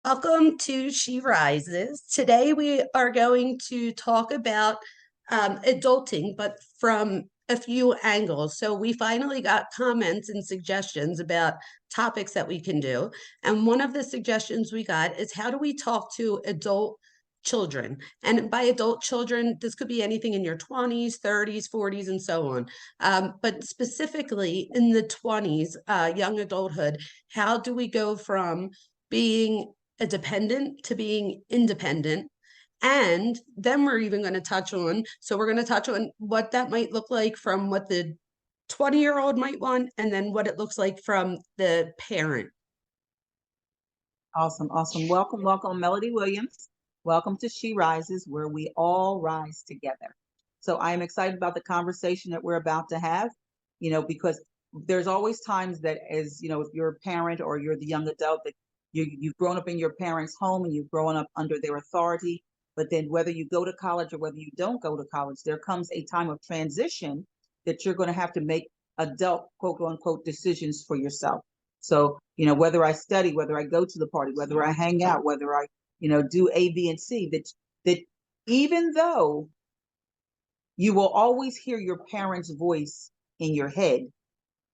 Welcome to She Rises. Today we are going to talk about adulting, but from a few angles. So we finally got comments and suggestions about topics that we can do. And one of the suggestions we got is how do we talk to adult children? And by adult children, this could be anything in your 20s, 30s, 40s, and so on. But specifically in the 20s, young adulthood, how do we go from being a dependent to being independent? And then we're even going to touch on, so we're going to touch on what that might look like from what the 20-year-old might want, and then what it looks like from the parent. Awesome, awesome. Welcome, Melody Williams. Welcome to She Rises, where we all rise together. So I am excited about the conversation that we're about to have, because there's always times that if you're a parent or you're the young adult that you've grown up in your parents' home and you've grown up under their authority, but then whether you go to college or whether you don't go to college, there comes a time of transition that you're going to have to make adult, quote unquote, decisions for yourself. So, whether I study, whether I go to the party, whether I hang out, whether I, do A, B, and C, that even though you will always hear your parents' voice in your head,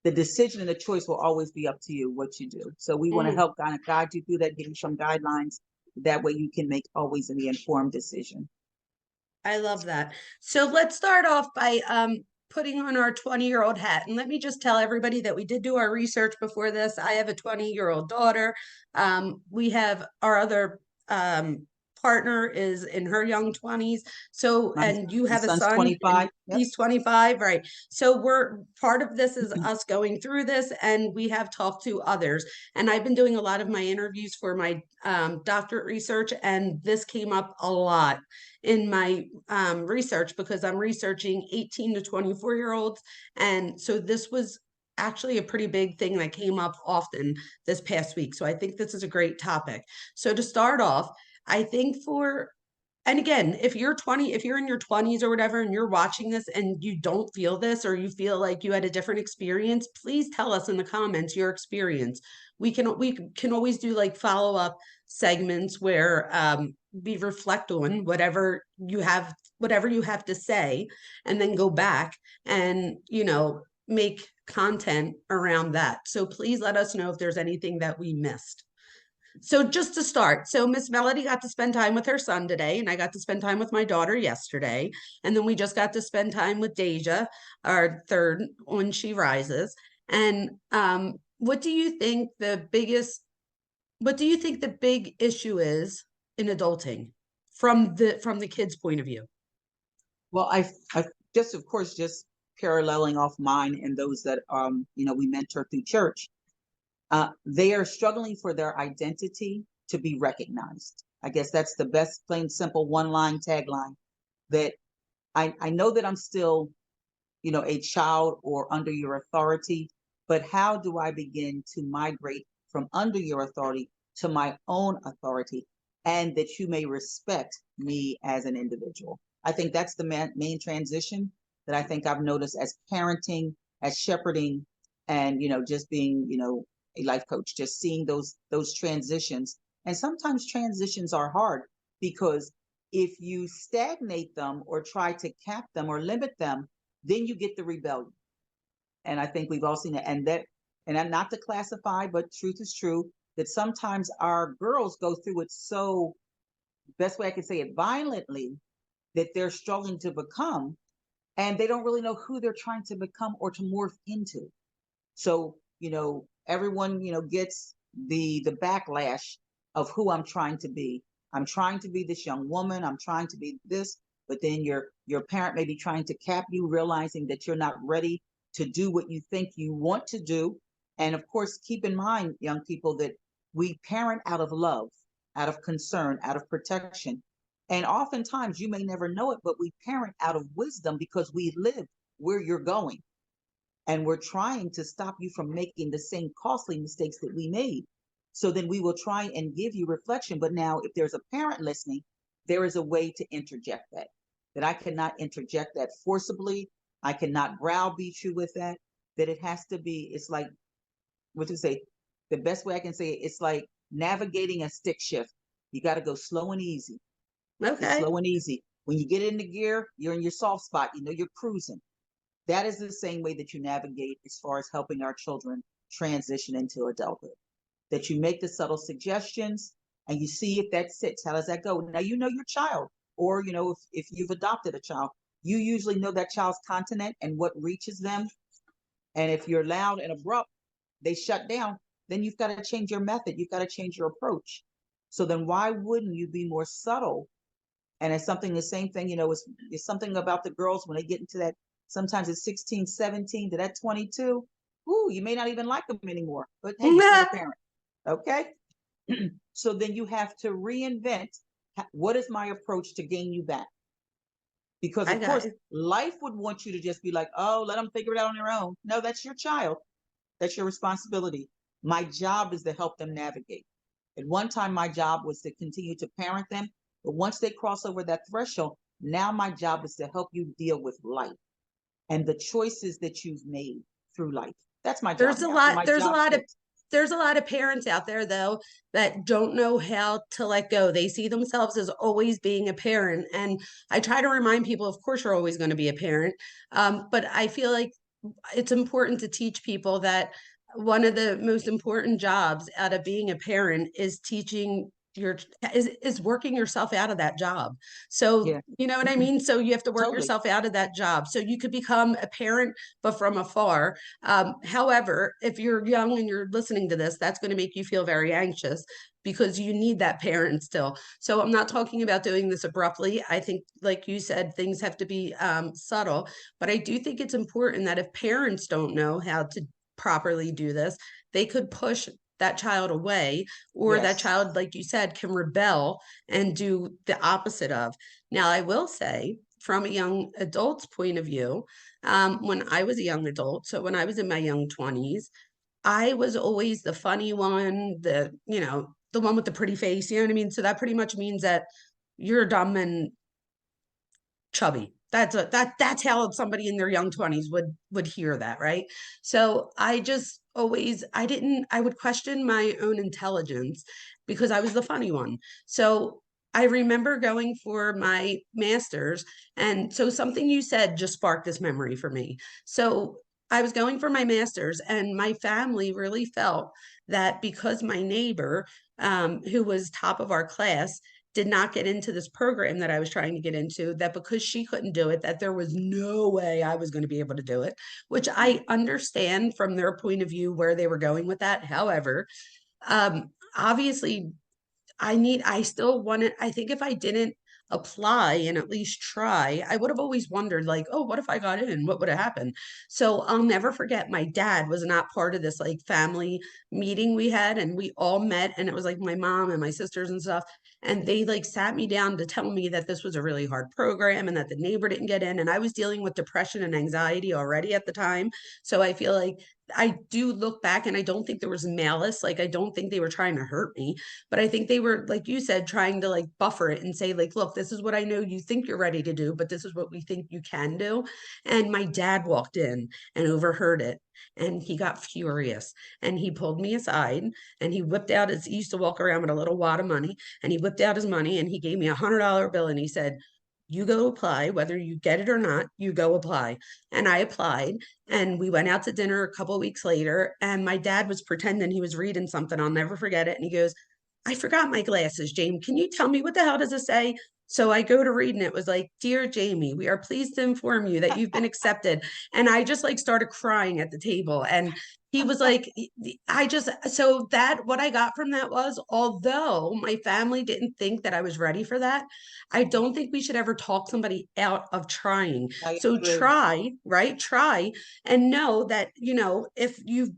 the decision and the choice will always be up to you what you do. So we want to Mm, help kind of guide you through that, give you some guidelines. That way you can make always an informed decision. I love that. So let's start off by putting on our 20-year-old hat. And let me just tell everybody that we did do our research before this. I have a 20-year-old daughter. We have our other partner is in her young 20s. So, My, and you my have a son's son and 25. Yep. he's 25, right? So we're part of this is us going through this, and we have talked to others. And I've been doing a lot of my interviews for my doctorate research, and this came up a lot in my research because I'm researching 18 to 24-year-olds. And so this was actually a pretty big thing that came up often this past week. So I think this is a great topic. So to start off, I think and again, if you're 20, if you're in your 20s or whatever, and you're watching this and you don't feel this, or you feel like you had a different experience, please tell us in the comments your experience. We can always do like follow-up segments where we reflect on whatever you have to say, and then go back and make content around that. So please let us know if there's anything that we missed. So just to start, so Miss Melody got to spend time with her son today, and I got to spend time with my daughter yesterday. And then we just got to spend time with Deja, our third when She Rises. And what do you think the big issue is in adulting from the kid's point of view? Well, I just, of course, just paralleling off mine and those that, we mentor through church. They are struggling for their identity to be recognized. I guess that's the best, plain simple one line tagline that I know that I'm still, a child or under your authority, but how do I begin to migrate from under your authority to my own authority and that you may respect me as an individual? I think that's the main transition that I think I've noticed as parenting, as shepherding, and, just being, a life coach, just seeing those transitions. And sometimes transitions are hard because if you stagnate them or try to cap them or limit them, then you get the rebellion. And I think we've all seen it. And not to classify, but truth is true that sometimes our girls go through it so, best way I can say it, violently, that they're struggling to become, and they don't really know who they're trying to become or to morph into. So, everyone, gets the backlash of who I'm trying to be. I'm trying to be this young woman. I'm trying to be this, but then your parent may be trying to cap you, realizing that you're not ready to do what you think you want to do. And of course, keep in mind, young people, that we parent out of love, out of concern, out of protection. And oftentimes you may never know it, but we parent out of wisdom because we live where you're going. And we're trying to stop you from making the same costly mistakes that we made. So then we will try and give you reflection. But now, if there's a parent listening, there is a way to interject that I cannot interject that forcibly. I cannot browbeat you with that it has to be, it's like, what to say, the best way I can say it, it's like navigating a stick shift. You got to go slow and easy. It's Okay. slow and easy. When you get into gear, you're in your soft spot. You know, you're cruising. That is the same way that you navigate as far as helping our children transition into adulthood. That you make the subtle suggestions and you see if that sits. How does that go? Now, you know your child, or, you know, if you've adopted a child, you usually know that child's continent and what reaches them. And if you're loud and abrupt, they shut down, then you've got to change your method. You've got to change your approach. So then why wouldn't you be more subtle? And it's something, the same thing, you know, it's something about the girls when they get into that, sometimes it's 16, 17 to that 22. Ooh, you may not even like them anymore, but hey, you're still a parent. Okay. So then you have to reinvent, what is my approach to gain you back? Because I of got course, it. life would want you to just be like, oh, let them figure it out on their own. No, that's your child. That's your responsibility. My job is to help them navigate. At one time, my job was to continue to parent them. But once they cross over that threshold, now my job is to help you deal with life and the choices that you've made through life. That's my job There's a now. So lot, my there's a job lot of shifts. there's a lot of parents out there though that don't know how to let go. They see themselves as always being a parent. And I try to remind people, of course, you're always going to be a parent. But I feel like it's important to teach people that one of the most important jobs out of being a parent is teaching your is working yourself out of that job. So Yeah, you know what I mean? So you have to work totally. yourself out of that job. So you could become a parent, but from afar. However, if you're young and you're listening to this, that's going to make you feel very anxious because you need that parent still. So I'm not talking about doing this abruptly. I think, like you said, things have to be subtle, but I do think it's important that if parents don't know how to properly do this, they could push that child away, or that Yes. child, like you said, can rebel and do the opposite of. Now, I will say, from a young adult's point of view, when I was a young adult, so when I was in my young 20s, I was always the funny one, the one with the pretty face, you know what I mean? So that pretty much means that you're dumb and chubby. That's how somebody in their young 20s would hear that, right? So I just always I would question my own intelligence because I was the funny one. So I remember going for my master's, and so something you said just sparked this memory for me. So I was going for my master's, and my family really felt that because my neighbor, who was top of our class, did not get into this program that I was trying to get into, that because she couldn't do it, that there was no way I was going to be able to do it, which I understand from their point of view where they were going with that. However, obviously I still wanted, I think if I didn't apply and at least try, I would have always wondered, like, oh, what if I got in? What would have happened? So I'll never forget, my dad was not part of this like family meeting we had, and we all met, and it was like my mom and my sisters and stuff. And they like sat me down to tell me that this was a really hard program and that the neighbor didn't get in. And I was dealing with depression and anxiety already at the time. So I feel like I do look back and I don't think there was malice. Like, I don't think they were trying to hurt me, but I think they were, like you said, trying to like buffer it and say, like, look, this is what I know you think you're ready to do, but this is what we think you can do. And my dad walked in and overheard it. And he got furious and he pulled me aside and he whipped out he used to walk around with a little wad of money, and he whipped out his money and he gave me $100 bill and he said, you go apply, whether you get it or not, you go apply. And I applied, and we went out to dinner a couple of weeks later, and my dad was pretending he was reading something. I'll never forget it. And he goes, I forgot my glasses, Jamie. Can you tell me what the hell does it say? So I go to read, and it was like, Dear Jamie, we are pleased to inform you that you've been accepted. And I just like started crying at the table. And he was like, so that what I got from that was, although my family didn't think that I was ready for that, I don't think we should ever talk somebody out of trying. I So agree. try, right? Try and know that, if you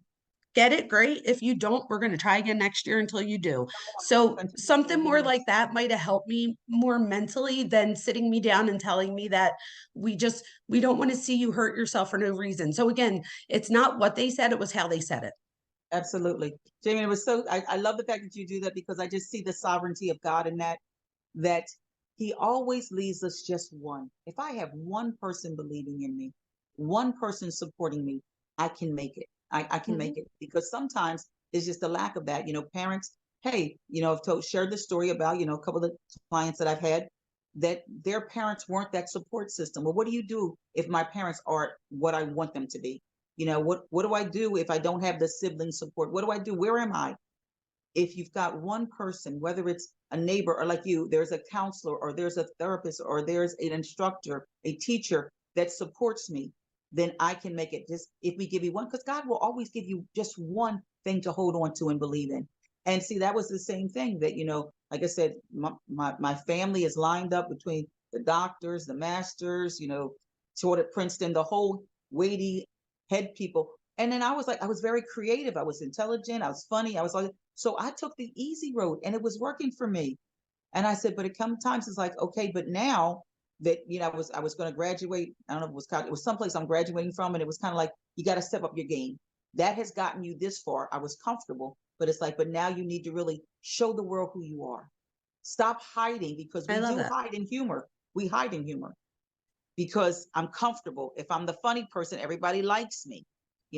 get it, great. If you don't, we're going to try again next year until you do. Come on. So something Continuously, more like yes. that might have helped me more mentally than sitting me down and telling me that we don't want to see you hurt yourself for no reason. So again, it's not what they said, it was how they said it. Absolutely. Jamie, it was so, I love the fact that you do that because I just see the sovereignty of God in that he always leaves us just one. If I have one person believing in me, one person supporting me, I can make it. I can make Mhm. it because sometimes it's just a lack of that. You know, parents, hey, I've shared the story about, a couple of clients that I've had that their parents weren't that support system. Well, what do you do if my parents aren't what I want them to be? What do I do if I don't have the sibling support? What do I do? Where am I? If you've got one person, whether it's a neighbor or like you, there's a counselor or there's a therapist or there's an instructor, a teacher that supports me, then I can make it. Just if we give you one, because God will always give you just one thing to hold on to and believe in. And see, that was the same thing that, like I said, my family is lined up between the doctors, the masters, taught at Princeton, the whole weighty head people. And then I was like, I was very creative. I was intelligent. I was funny. I was like, so I took the easy road and it was working for me. And I said, but it comes times it's like, okay, but now that, I was going to graduate. I don't know if it was someplace I'm graduating from. And it was kind of like, you got to step up your game. That has gotten you this far. I was comfortable, but it's like, but now you need to really show the world who you are. Stop hiding, because I we love do that. hide in humor. We hide in humor because I'm comfortable. If I'm the funny person, everybody likes me.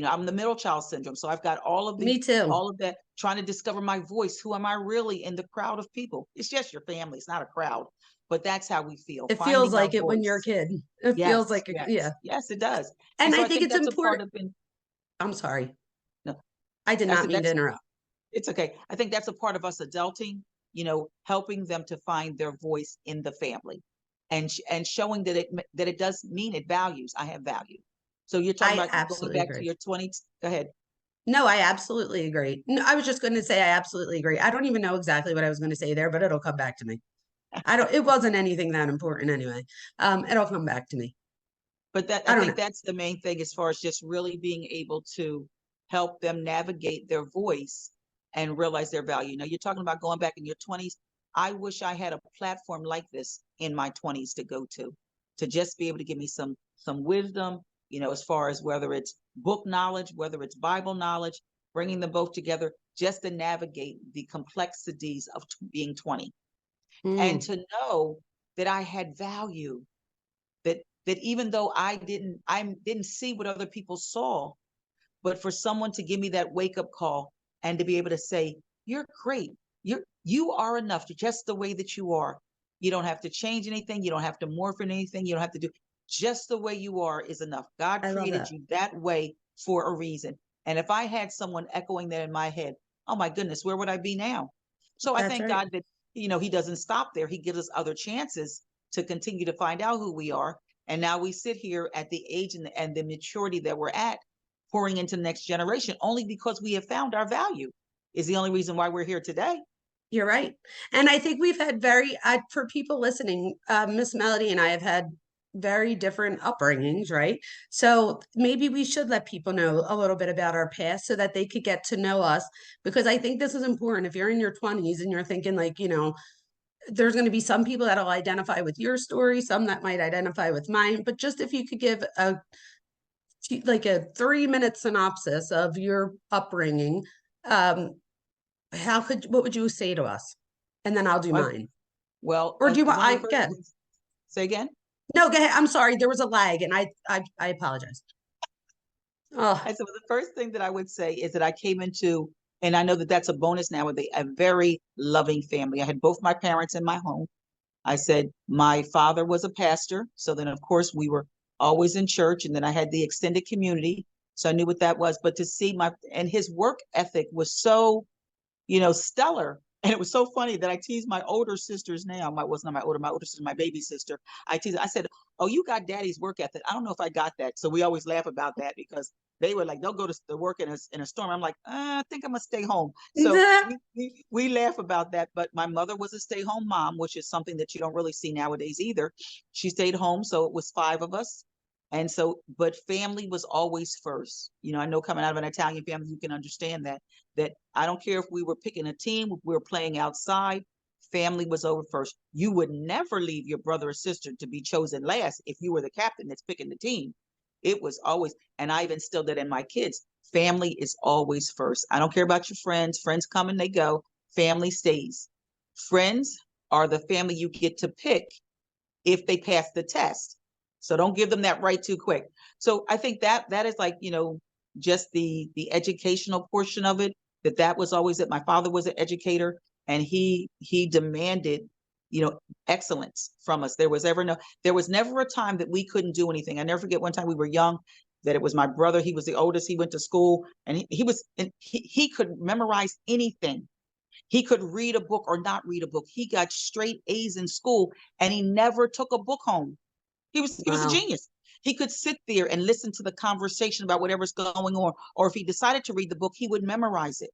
I'm the middle child syndrome. So I've got Me too. all of that, trying to discover my voice. Who am I really in the crowd of people? It's just your family. It's not a crowd, but that's how we feel, It feels finding our like it when you're a voice. kid. It feels Yes, like, yeah. yes, yes, it does. And And so I I think think it's that's a part important. of being, I'm sorry. no, I did I not said, mean to that's, interrupt. it's okay. I think that's a part of us adulting, helping them to find their voice in the family, and showing that it does mean it values. I have value. So you're talking I about going absolutely back to agree. your 20s. Go ahead. No, I absolutely agree. No, I was just going to say I absolutely agree. I don't even know exactly what I was going to say there, but it'll come back to me. I don't, it wasn't anything that important anyway. It'll come back to me. But that, I I don't think know. that's the main thing, as far as just really being able to help them navigate their voice and realize their value. Now, you're talking about going back in your 20s. I wish I had a platform like this in my 20s to go to just be able to give me some wisdom, as far as whether it's book knowledge, whether it's Bible knowledge, bringing them both together just to navigate the complexities of being 20, and Mm, to know that I had value, that even though I didn't see what other people saw, but for someone to give me that wake up call and to be able to say, you're great. You are enough just the way that you are. You don't have to change anything. You don't have to morph in anything. You don't have to do, just the way you are is enough. God I love created that. you that way for a reason. And if I had someone echoing that in my head, oh my goodness, where would I be now? So I That's thank right. God that, he doesn't stop there. He gives us other chances to continue to find out who we are. And now we sit here at the age and the maturity that we're at, pouring into the next generation, only because we have found our value, is the only reason why we're here today. You're right. And I think we've had for people listening, Miss Melody and I have had very different upbringings, right? So maybe we should let people know a little bit about our past so that they could get to know us, because I think this is important. If you're in your 20s and you're thinking like, there's going to be some people that'll identify with your story, some that might identify with mine, but just if you could give a 3-minute synopsis of your upbringing, um, what would you say to us? And then I'll do I, mine. well, Or do you want, one of I the first get, things, say again. no, go ahead. I'm sorry. There was a lag and I apologize. Oh, And so the first thing that I would say is that I came into, and I know that that's a bonus now, with a very loving family. I had both my parents in my home. I said my father was a pastor. So then, of course, we were always in church. And then I had the extended community. So I knew what that was. But to see and his work ethic was so, stellar. And it was so funny that I teased my older sisters now. My older sister, my baby sister. I said, oh, you got daddy's work ethic. I don't know if I got that. So we always laugh about that, because they were like, they'll go to work in a storm. I'm like, I think I'm gonna stay home. So we laugh about that. But my mother was a stay-home mom, which is something that you don't really see nowadays either. She stayed home, so it was 5 of us. And so, but family was always first. I know, coming out of an Italian family, you can understand that I don't care if we were picking a team, if we were playing outside, family was over first. You would never leave your brother or sister to be chosen last if you were the captain that's picking the team. It was always, and I've instilled that in my kids. Family is always first. I don't care about your friends. Friends come and they go. Family stays. Friends are the family you get to pick if they pass the test. So don't give them that right too quick. So I think that is like, just the educational portion of it. that was always it. My father was an educator, and he demanded, excellence from us. There was never a time that we couldn't do anything. I never forget one time we were young, that it was my brother. He was the oldest. He went to school, and he could memorize anything. He could read a book or not read a book. He got straight A's in school, and he never took a book home. He was a Wow. genius. He could sit there and listen to the conversation about whatever's going on, or if he decided to read the book, he would memorize it.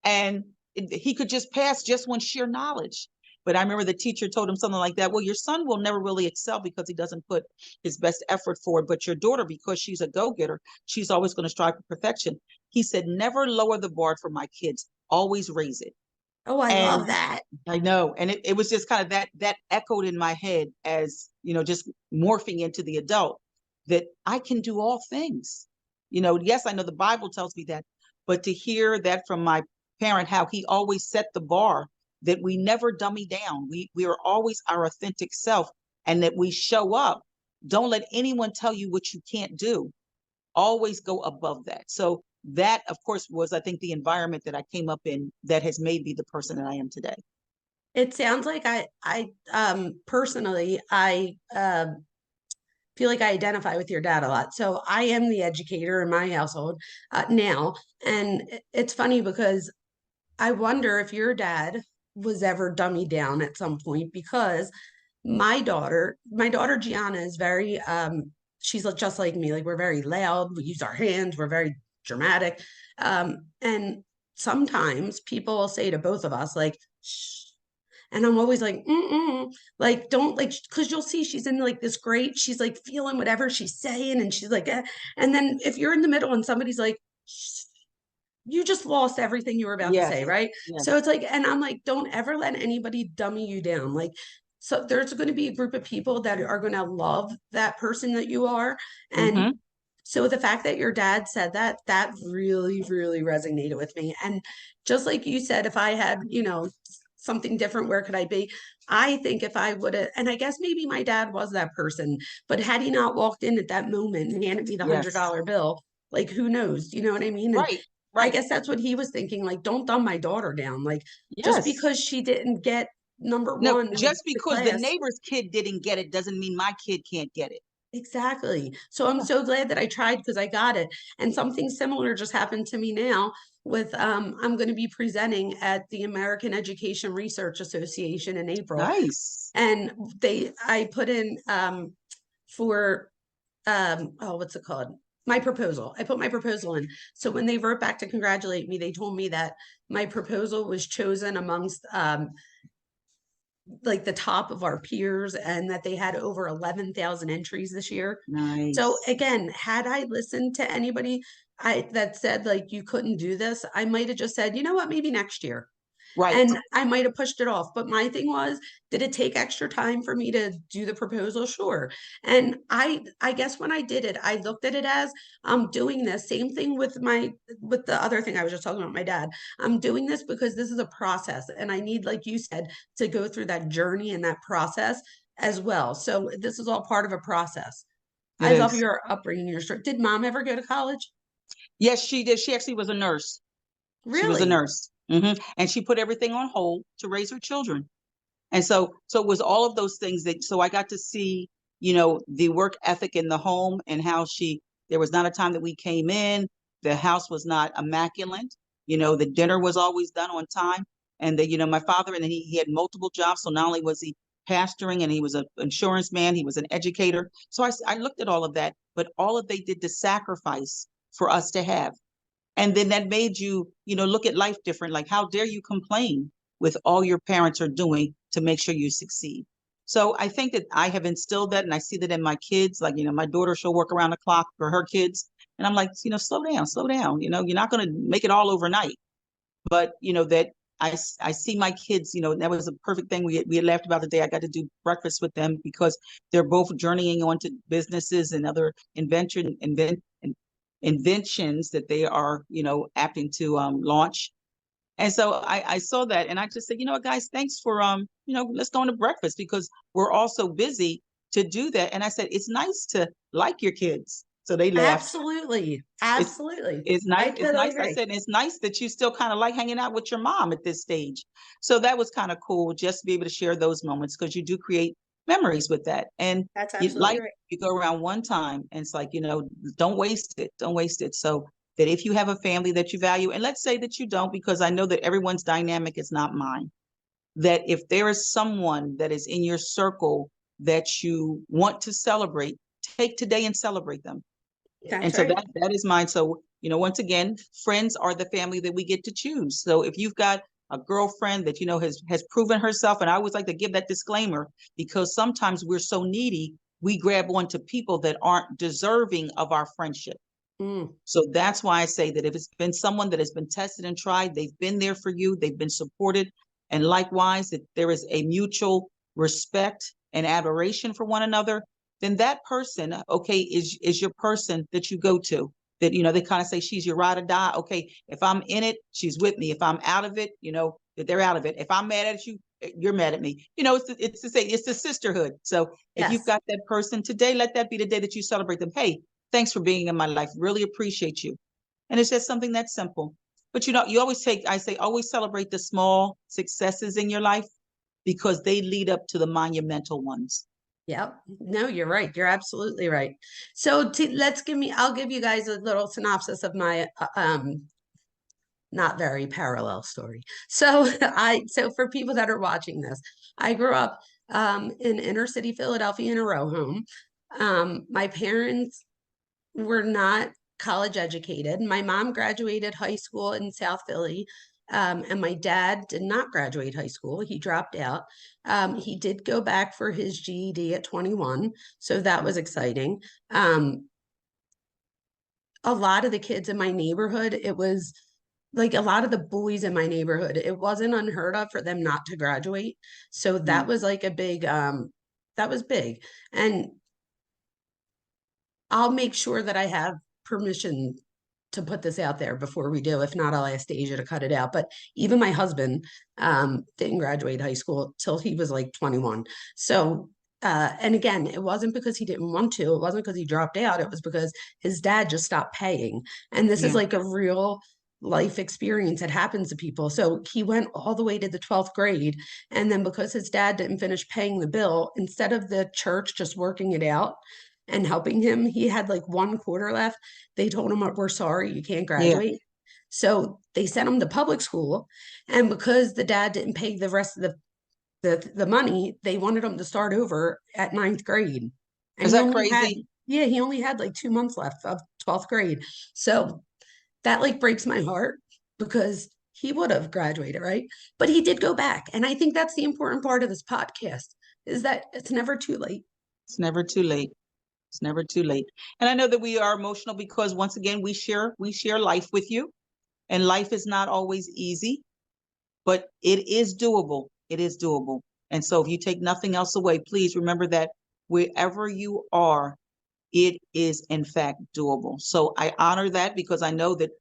And he could just pass just on sheer knowledge. But I remember the teacher told him something like that. Well, your son will never really excel because he doesn't put his best effort forward. But your daughter, because she's a go-getter, she's always going to strive for perfection. He said, never lower the bar for my kids, always raise it. Oh, I And love that. I know. And it was just kind of that echoed in my head as, just morphing into the adult, that I can do all things. Yes, I know the Bible tells me that, but to hear that from my parent, how he always set the bar, that we never dummy down. We are always our authentic self, and that we show up. Don't let anyone tell you what you can't do. Always go above that. So that, of course, was, I think, the environment that I came up in that has made me the person that I am today. It sounds like personally, I feel like I identify with your dad a lot. So I am the educator in my household now. And it's funny because I wonder if your dad was ever dummied down at some point, because my daughter Gianna is very she's just like me. Like, we're very loud, we use our hands, we're very dramatic. And sometimes people will say to both of us, like, shh. And I'm always like, mm-mm, like, don't, like, because you'll see she's in like this great, she's like feeling whatever she's saying, and she's like, eh. And then if you're in the middle and somebody's like, shh, you just lost everything you were about to Yes, say, right? So yes. it's like, and I'm like, don't ever let anybody dummy you down. Like, so there's going to be a group of people that are going to love that person that you are. And Mm-hmm. so the fact that your dad said that, that really, really resonated with me. And just like you said, if I had, something different, where could I be? I think if I would have, and I guess maybe my dad was that person, but had he not walked in at that moment and handed me the hundred Yes. dollar bill, like, who knows? You know what I mean? And Right. I Right. guess that's what he was thinking. Like, don't dumb my daughter down. Like, just Yes. because she didn't get number No, one in just the because the class. neighbor's kid didn't get it doesn't mean my kid can't get it. Exactly. So I'm Yeah. so glad that I tried, because I got it. And something similar just happened to me now with I'm going to be presenting at the American Education Research Association in April. Nice. And I put in for oh, what's it called? My proposal. I put my proposal in. So when they wrote back to congratulate me, they told me that my proposal was chosen amongst like the top of our peers, and that they had over 11,000 entries this year. So Nice. again, had I listened to anybody that said like you couldn't do this, I might have just said, you know what, maybe next year. Right. And I might have pushed it off. But my thing was, did it take extra time for me to do the proposal? Sure. And I guess when I did it, I looked at it as I'm doing this. Same thing with the other thing I was just talking about, my dad. I'm doing this because this is a process. And I need, like you said, to go through that journey and that process as well. So this is all part of a process. It I love is. your upbringing, your story. Did mom ever go to college? Yes, she did. She actually was a nurse. She was a Really? nurse. And she put everything on hold to raise her children. And so it was all of those things that, so I got to see, the work ethic in the home, and how there was not a time that we came in, the house was not immaculate. The dinner was always done on time. And my father, and then he had multiple jobs. So not only was he pastoring, and he was an insurance man, he was an educator. So I looked at all of that, but all of they did to sacrifice for us to have. And then that made you, look at life different. Like, how dare you complain with all your parents are doing to make sure you succeed? So I think that I have instilled that, and I see that in my kids. Like, my daughter, she'll work around the clock for her kids. And I'm like, slow down, slow down. You're not going to make it all overnight. But, that I see my kids, that was a perfect thing. We had laughed about the day I got to do breakfast with them, because they're both journeying onto businesses and other inventions that they are, apting to launch. And so I saw that, and I just said, guys, thanks for let's go on to breakfast, because we're all so busy to do that. And I said, it's nice to like your kids. So they laughed. Absolutely. It's Absolutely. it's I nice. It's totally nice. I agree. said it's nice that you still kind of like hanging out with your mom at this stage. So that was kind of cool just to be able to share those moments because you do create memories with that. And That's you absolutely like right. you go around one time and it's like, don't waste it. Don't waste it. So that if you have a family that you value, and let's say that you don't, because I know that everyone's dynamic is not mine, that if there is someone that is in your circle that you want to celebrate, take today and celebrate them. And That's so right. that is mine. So, once again, friends are the family that we get to choose. So if you've got a girlfriend that has proven herself, and I always like to give that disclaimer because sometimes we're so needy, we grab onto people that aren't deserving of our friendship. Mm, So that's why I say that if it's been someone that has been tested and tried, they've been there for you, they've been supported, and likewise, that there is a mutual respect and adoration for one another, then that person, okay, is your person that you go to. That they kind of say she's your ride or die. Okay, if I'm in it, she's with me. If I'm out of it, that they're out of it. If I'm mad at you, you're mad at me. It's the sisterhood. So if you've yes. got that person today, let that be the day that you celebrate them. Hey, thanks for being in my life. Really appreciate you. And it's just something that simple. But you always I say, always celebrate the small successes in your life because they lead up to the monumental ones. Yep. No, you're right. You're absolutely right. So I'll give you guys a little synopsis of my not very parallel story. So so for people that are watching this, I grew up in inner city Philadelphia in a row home. My parents were not college educated. My mom graduated high school in South Philly. And my dad did not graduate high school. He dropped out. He did go back for his GED at 21. So that was exciting. A lot of the kids in my neighborhood, it was like a lot of the boys in my neighborhood, it wasn't unheard of for them not to graduate. So that Mm. was like a big, that was big. And I'll make sure that I have permission to put this out there before we do. If not, I'll ask Asia to cut it out. But even my husband didn't graduate high school till he was like 21. So, and again, it wasn't because he didn't want to. It wasn't because he dropped out. It was because his dad just stopped paying. And this is Yeah. like a real life experience that happens to people. So he went all the way to the 12th grade. And then because his dad didn't finish paying the bill, instead of the church just working it out, and helping him. He had like 1 quarter left. They told him, we're sorry, you can't Yeah. graduate. So they sent him to public school. And because the dad didn't pay the rest of the money, they wanted him to start over at ninth grade. And Is he that only had, crazy? yeah, he only had like 2 months left of 12th grade. So that like breaks my heart because he would have graduated, right? But he did go back. And I think that's the important part of this podcast is that it's never too late. It's never too late. It's never too late. And I know that we are emotional because once again, we share life with you, and life is not always easy, but it is doable. It is doable. And so if you take nothing else away, please remember that wherever you are, it is in fact doable. So I honor that because I know that,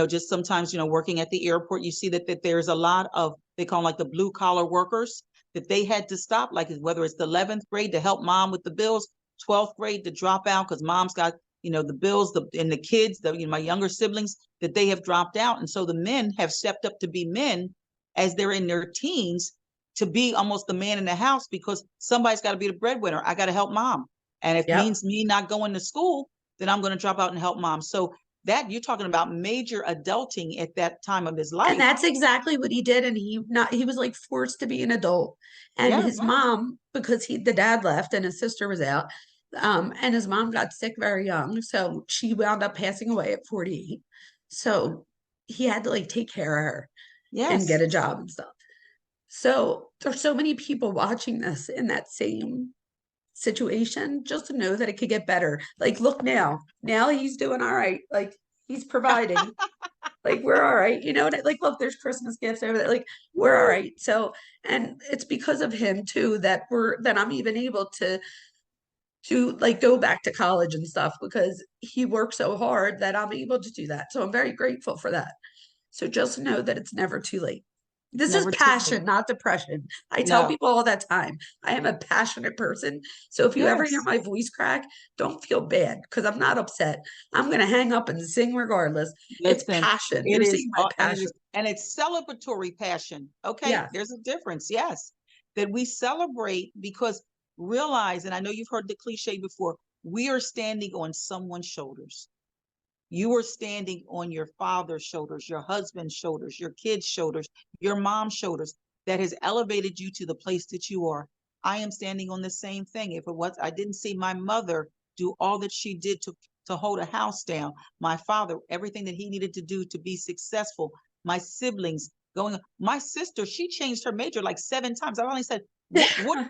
just sometimes, working at the airport, you see that there's a lot of, they call them like the blue collar workers, that they had to stop, like whether it's the 11th grade to help mom with the bills, 12th grade to drop out because mom's got, the bills, and the kids, my younger siblings, that they have dropped out. And so the men have stepped up to be men as they're in their teens to be almost the man in the house because somebody's got to be the breadwinner. I got to help mom. And if it Yep. means me not going to school, then I'm going to drop out and help mom. So that you're talking about major adulting at that time of his And life. that's exactly what he did. And he was like forced to be an adult. And Yeah. his mom, because the dad left and his sister was out, and his mom got sick very young. So she wound up passing away at 48. So he had to like take care of her and get Yes. a job and stuff. So there's so many people watching this in that same situation just to know that it could get better. Like, look now. Now he's doing all right. Like he's providing. Like we're all right, like look, there's Christmas gifts over there, like we're all Woo. right. So, and it's because of him too that I'm even able to like go back to college and stuff because he worked so hard that I'm able to do that. So I'm very grateful for that. So just know that it's never too late. This is Never took me. passion, not depression. I tell No. people all that time, I am a passionate person. So if you ever hear Yes. my voice crack, don't feel bad because I'm not upset. I'm going to hang up and sing regardless. It's Listen, passion. it You're is, seeing my and passion. it's celebratory passion. Okay, Yeah. there's a difference. Yes, that we celebrate because realize, and I know you've heard the cliche before, we are standing on someone's shoulders. You are standing on your father's shoulders, your husband's shoulders, your kids' shoulders, your mom's shoulders that has elevated you to the place that you are. I am standing on the same thing. If it was, I didn't see my mother do all that she did to hold a house down. My father, everything that he needed to do to be successful. My siblings going. My sister, she changed her major like 7 times. I only said, what,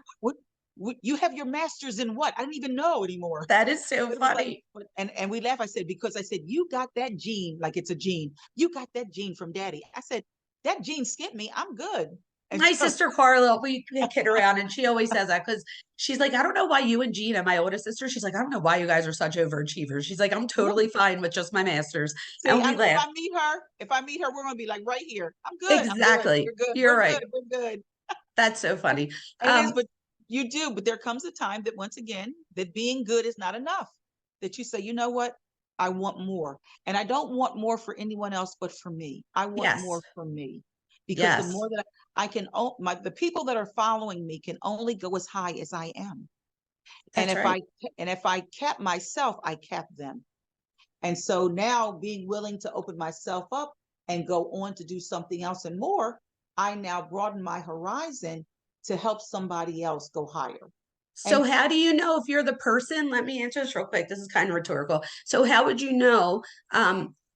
you have your master's in what? I didn't even know anymore. That is so It was like, funny. and we laugh. I said, because I said, you got that gene, like it's a gene. You got that gene from daddy. I said, that gene skipped me. I'm good. And My so, sister Carla, we kid around and she always says that because she's like, I don't know why you and Gina, my oldest sister, she's like, I don't know why you guys are such overachievers. She's like, I'm totally fine with just my master's. see, And we if laugh. I meet her, we're gonna be like right here. I'm good. I'm good. Exactly. We're good. You're We're right. good. We're good. That's so funny. And it is, but you do. But there comes a time that once again, that being good is not enough. That you say, you know what? I want more. And I don't want more for anyone else but for me. I want more Yes. for me. Because the Yes. more that I can, the people that are following me can only go as high as I am. And That's if right. I kept myself, I kept them. And so now being willing to open myself up and go on to do something else and more, I now broaden my horizon to help somebody else go higher. So And how do you know if you're the person? Let me answer this real quick. This is kind of rhetorical. So how would you know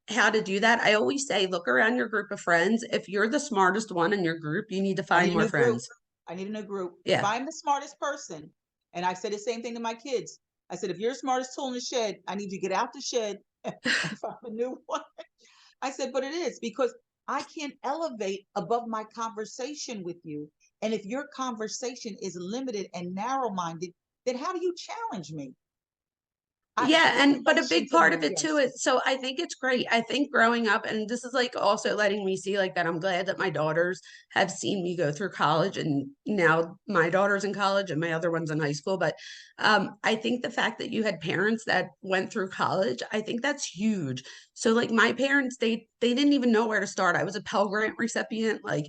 how to do that? I always say, look around your group of friends. If you're the smartest one in your group, you need to I find need a more new group. friends. I need a new group. If Yeah. I'm the smartest person, and I said the same thing to my kids, I said, if you're the smartest tool in the shed, I need you to get out the shed and find a new one. I said, but it is because I can't elevate above my conversation with you. And if your conversation is limited and narrow minded, then how do you challenge me? Yeah, and but a big Conversations are part of more, it too yes. is so I think it's great. I think growing up, and this is like also letting me see like that I'm glad that my daughters have seen me go through college and now my daughter's in college and my other one's in high school. But I think the fact that you had parents that went through college, I think that's huge. So like my parents, they didn't even know where to start. I was a Pell Grant recipient, like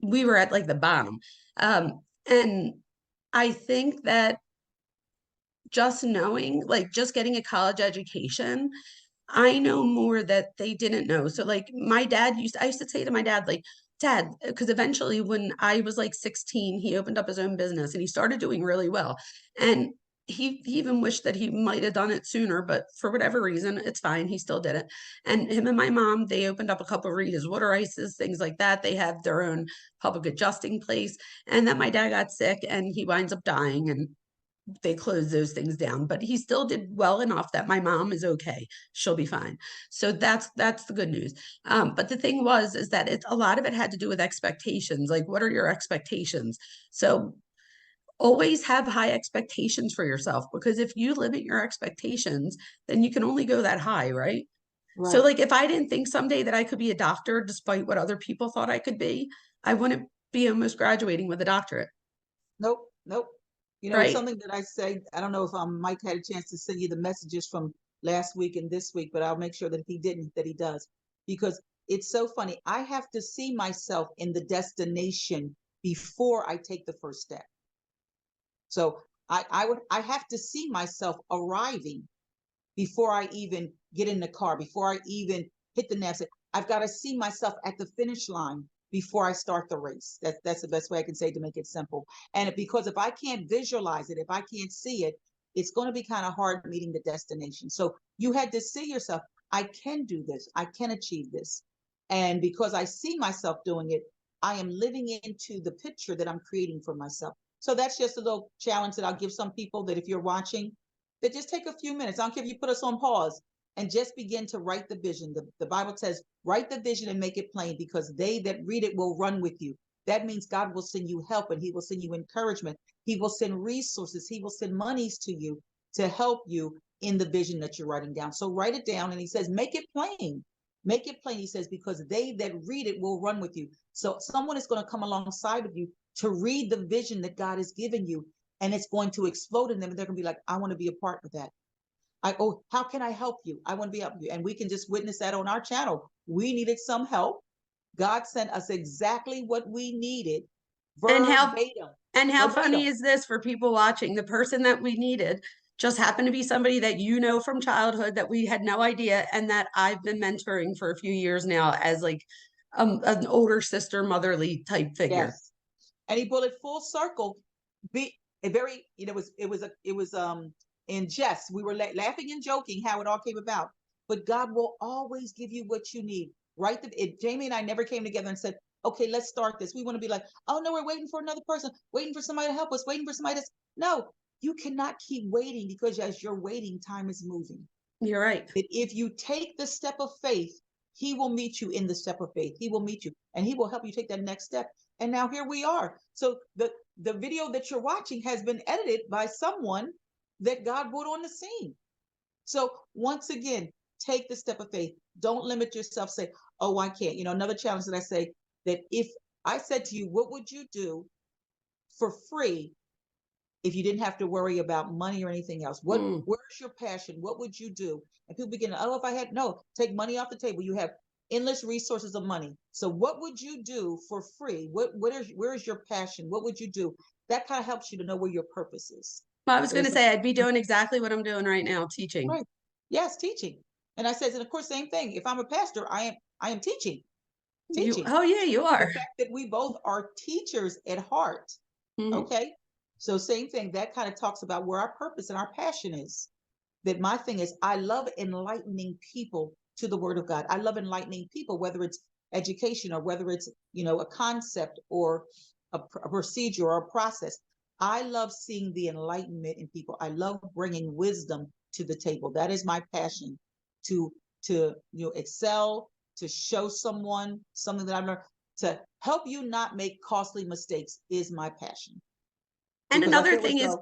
we were at like the bottom. And I think that just knowing, like just getting a college education, I know more that they didn't know. So like I used to say to my dad, like, Dad, because eventually when I was like 16, he opened up his own business and he started doing really well. And he even wished that he might have done it sooner, but for whatever reason, it's fine. He still did it. And him and my mom, they opened up a couple of Rita's water ices, things like that. They have their own public adjusting place. And then my dad got sick and he winds up dying. And they closed those things down, but he still did well enough that my mom is okay. She'll be fine. So that's the good news. But the thing was is that a lot of it had to do with expectations. Like, what are your expectations? So always have high expectations for yourself because if you limit your expectations, then you can only go that high, right? So Right. like if I didn't think someday that I could be a doctor despite what other people thought I could be, I wouldn't be almost graduating with a doctorate, Nope. Nope. You know, it's right? something that I say. I don't know if Mike had a chance to send you the messages from last week and this week, but I'll make sure that if he didn't, that he does. Because it's so funny. I have to see myself in the destination before I take the first step. So I have to see myself arriving before I even get in the car, before I even hit the net. I've got to see myself at the finish line before I start the race. That's the best way I can say to make it simple. And because if I can't visualize it, if I can't see it, it's going to be kind of hard meeting the destination. So you had to see yourself. I can do this. I can achieve this. And because I see myself doing it, I am living into the picture that I'm creating for myself. So that's just a little challenge that I'll give some people that if you're watching, that just take a few minutes. I don't care if you put us on pause and just begin to write the vision. The Bible says, write the vision and make it plain because they that read it will run with you. That means God will send you help and he will send you encouragement. He will send resources. He will send monies to you to help you in the vision that you're writing down. So write it down. And he says, make it plain. Make it plain, he says, because they that read it will run with you. So someone is going to come alongside of you to read the vision that God has given you, and it's going to explode in them. And they're going to be like, I want to be a part of that. Oh, how can I help you? I want to be help you. And we can just witness that on our channel. We needed some help. God sent us exactly what we needed, And how verbatim. and how Verbatim. funny is this for people watching? The person that we needed just happened to be somebody that you know from childhood that we had no idea, and that I've been mentoring for a few years now as like an older sister, motherly type figure. Yes. And he brought it full circle. Be a very, it was in jest. We were laughing and joking how it all came about. But God will always give you what you need. Right? Jamie and I never came together and said, okay, let's start this. We want to be like, oh no, we're waiting for another person, waiting for somebody to help us, waiting for somebody to. No, you cannot keep waiting, because as you're waiting, time is moving. You're right. That if you take the step of faith, he will meet you in the step of faith. He will meet you, and he will help you take that next step. And now here we are. So the video that you're watching has been edited by someone that God brought on the scene. So once again, take the step of faith. Don't limit yourself. Say, oh, I can't. Another challenge that I say, that if I said to you, what would you do for free if you didn't have to worry about money or anything else? Where's your passion? What would you do? And people begin, oh, if I had, no, take money off the table. You have endless resources of money. So what would you do for free? Where is your passion? What would you do? That kind of helps you to know where your purpose is. Well, I was going to say I'd be doing exactly what I'm doing right now, teaching. Right. Yes, teaching. And I says, and of course, same thing. If I'm a pastor, I am teaching. Oh yeah, you are. The fact that we both are teachers at heart. Okay. So same thing, that kind of talks about where our purpose and our passion is. That my thing is, I love enlightening people to the word of God. I love enlightening people, whether it's education or whether it's, a concept or a procedure or a process. I love seeing the enlightenment in people. I love bringing wisdom to the table. That is my passion, to excel, to show someone something that I've learned, to help you not make costly mistakes is my passion. And another thing is